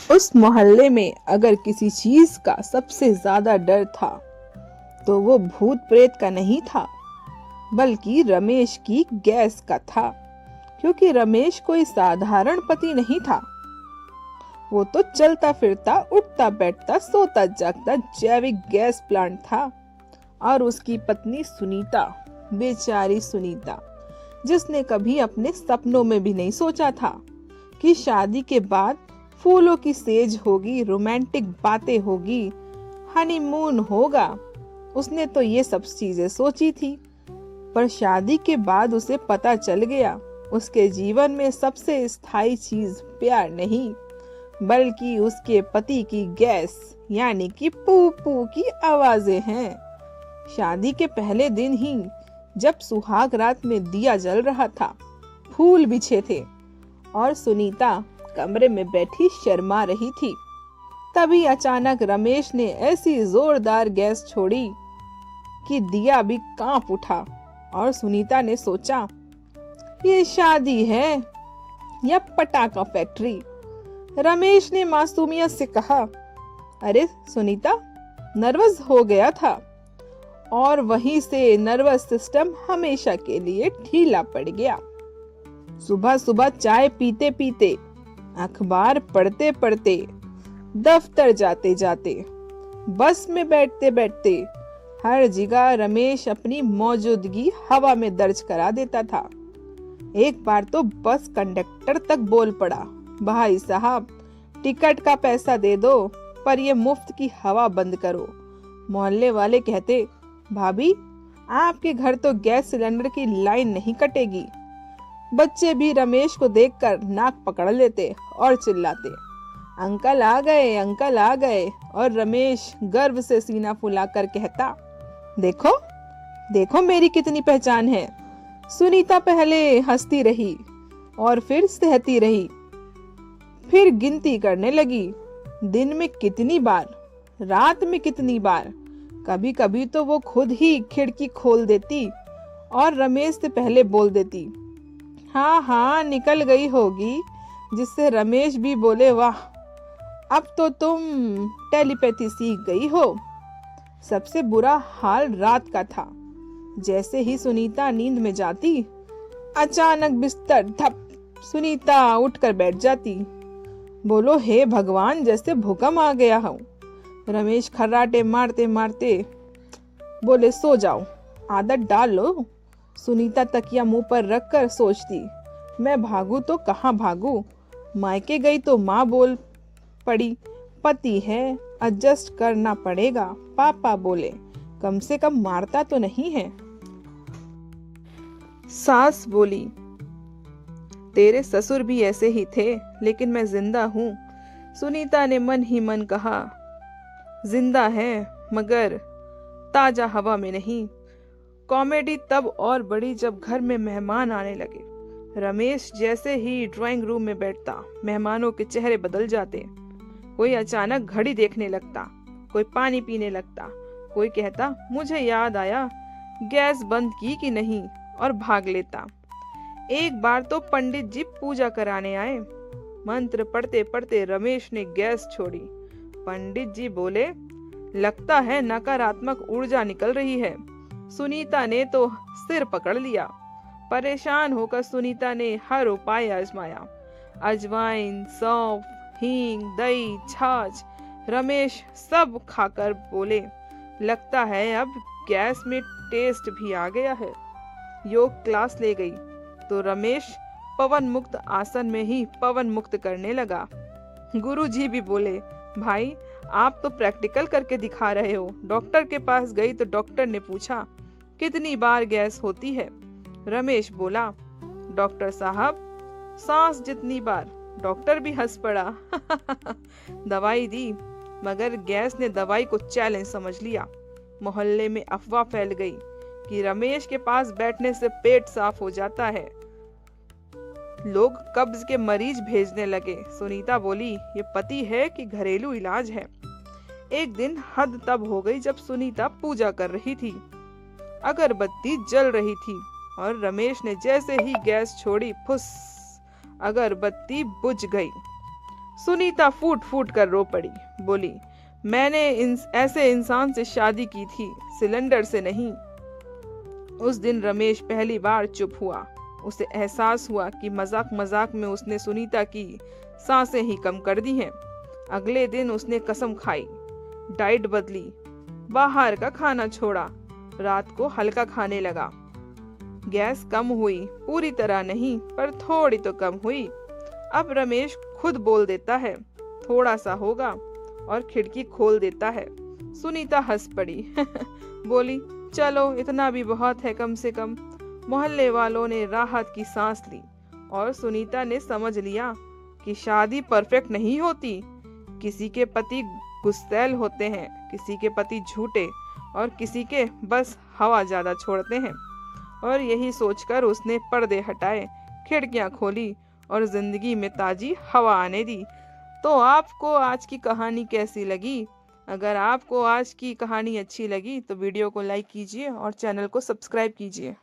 उस मोहल्ले में अगर किसी चीज का सबसे ज्यादा डर था तो वो भूत प्रेत का नहीं था, बल्कि रमेश की गैस का था। क्योंकि रमेश कोई साधारण पति नहीं था। वो तो चलता फिरता, उठता बैठता, सोता जागता जैविक गैस प्लांट था। और उसकी पत्नी सुनीता, बेचारी सुनीता, जिसने कभी अपने सपनों में भी नहीं सोचा था कि शादी के बाद फूलों की सेज होगी, रोमांटिक बातें होगी, हनीमून होगा। उसने तो ये सब चीजें सोची थी, पर शादी के बाद उसे पता चल गया उसके जीवन में सबसे स्थायी चीज प्यार नहीं, बल्कि उसके पति की गैस यानी कि पू पू की आवाजें हैं। शादी के पहले दिन ही जब सुहाग रात में दिया जल रहा था, फूल बिछे थे और सुनीता कमरे में बैठी शर्मा रही थी, तभी अचानक रमेश ने ऐसी जोरदार गैस छोड़ी कि दिया भी कांप उठा। और सुनीता ने सोचा, ये शादी है या पटाखा फैक्ट्री। रमेश ने मासूमियत से कहा, अरे सुनीता, नर्वस हो गया था। और वहीं से नर्वस सिस्टम हमेशा के लिए ढीला पड़ गया। सुबह सुबह चाय पीते पीते, अखबार पढ़ते पढ़ते, दफ्तर जाते जाते, बस में बैठते बैठते, हर जगह रमेश अपनी मौजूदगी हवा में दर्ज करा देता था। एक बार तो बस कंडक्टर तक बोल पड़ा, भाई साहब, टिकट का पैसा दे दो, पर ये मुफ्त की हवा बंद करो। मोहल्ले वाले कहते, भाभी, आपके घर तो गैस सिलेंडर की लाइन नहीं कटेगी। बच्चे भी रमेश को देखकर नाक पकड़ लेते और चिल्लाते, अंकल आ गए, अंकल आ गए। और रमेश गर्व से सीना फुलाकर कहता, देखो देखो मेरी कितनी पहचान है। सुनीता पहले हंसती रही और फिर सहती रही, फिर गिनती करने लगी, दिन में कितनी बार, रात में कितनी बार। कभी कभी तो वो खुद ही खिड़की खोल देती और रमेश से पहले बोल देती, हाँ हाँ निकल गई होगी, जिससे रमेश भी बोले, वाह, अब तो तुम टेलीपैथी सीख गई हो। सबसे बुरा हाल रात का था। जैसे ही सुनीता नींद में जाती, अचानक बिस्तर धप, सुनीता उठकर बैठ जाती। बोलो हे भगवान, जैसे भूकंप आ गया हो। रमेश खर्राटे मारते मारते बोले, सो जाओ, आदत डाल लो। सुनीता तकिया मुंह पर रखकर सोचती, मैं भागू तो कहाँ भागू। मायके गई तो माँ बोल पड़ी, पति है, एडजस्ट करना पड़ेगा। पापा बोले, कम से कम मारता तो नहीं है। सास बोली, तेरे ससुर भी ऐसे ही थे, लेकिन मैं जिंदा हूँ। सुनीता ने मन ही मन कहा, जिंदा है मगर ताजा हवा में नहीं। कॉमेडी तब और बड़ी जब घर में मेहमान आने लगे। रमेश जैसे ही ड्राइंग रूम में बैठता, मेहमानों के चेहरे बदल जाते। कोई अचानक घड़ी देखने लगता, कोई पानी पीने लगता, कोई कहता, मुझे याद आया गैस बंद की कि नहीं, और भाग लेता। एक बार तो पंडित जी पूजा कराने आए। मंत्र पढ़ते पढ़ते रमेश ने गैस छोड़ी। पंडित जी बोले, लगता है नकारात्मक ऊर्जा निकल रही है। सुनीता ने तो सिर पकड़ लिया। परेशान होकर सुनीता ने हर उपाय आजमाया, अजवाइन, सौंफ, हींग, दही, छाछ। रमेश सब खाकर बोले, लगता है अब गैस में टेस्ट भी आ गया है। योग क्लास ले गई तो रमेश पवन मुक्त आसन में ही पवन मुक्त करने लगा। गुरुजी भी बोले, भाई आप तो प्रैक्टिकल करके दिखा रहे हो। डॉक्टर के पास गई तो डॉक्टर ने पूछा, कितनी बार गैस होती है। रमेश बोला, डॉक्टर साहब, सांस जितनी बार। डॉक्टर भी हंस पड़ा। दवाई दी, मगर गैस ने दवाई को चैलेंज समझ लिया। मोहल्ले में अफवाह फैल गई कि रमेश के पास बैठने से पेट साफ हो जाता है। लोग कब्ज के मरीज भेजने लगे। सुनीता बोली, ये पति है कि घरेलू इलाज है। एक दिन हद तब हो गई जब सुनीता पूजा कर रही थी। अगरबत्ती जल रही थी और रमेश ने जैसे ही गैस छोड़ी, फुस, अगरबत्ती बुझ गई। सुनीता फूट फूट कर रो पड़ी। बोली, मैंने ऐसे इंसान से शादी की थी, सिलेंडर से नहीं। उस दिन रमेश पहली बार चुप हुआ। उसे एहसास हुआ कि मजाक मजाक में उसने सुनीता की सांसें ही कम कर दी हैं। अगले दिन उसने कसम खाई, डाइट बदली, बाहर का खाना छोड़ा, रात को हल्का खाने लगा। गैस कम हुई, पूरी तरह नहीं पर थोड़ी तो कम हुई। अब रमेश खुद बोल देता है, थोड़ा सा होगा, और खिड़की खोल देता है। सुनीता हंस पड़ी बोली, चलो इतना भी बहुत है कम से कम। मोहल्ले वालों ने राहत की सांस ली और सुनीता ने समझ लिया कि शादी परफेक्ट नहीं होती। किसी के पति गुस्सैल होते हैं, किसी के पति झूठे, और किसी के बस हवा ज्यादा छोड़ते हैं। और यही सोचकर उसने पर्दे हटाए, खिड़कियां खोली और जिंदगी में ताजी हवा आने दी। तो आपको आज की कहानी कैसी लगी? अगर आपको आज की कहानी अच्छी लगी तो वीडियो को लाइक कीजिए और चैनल को सब्सक्राइब कीजिए।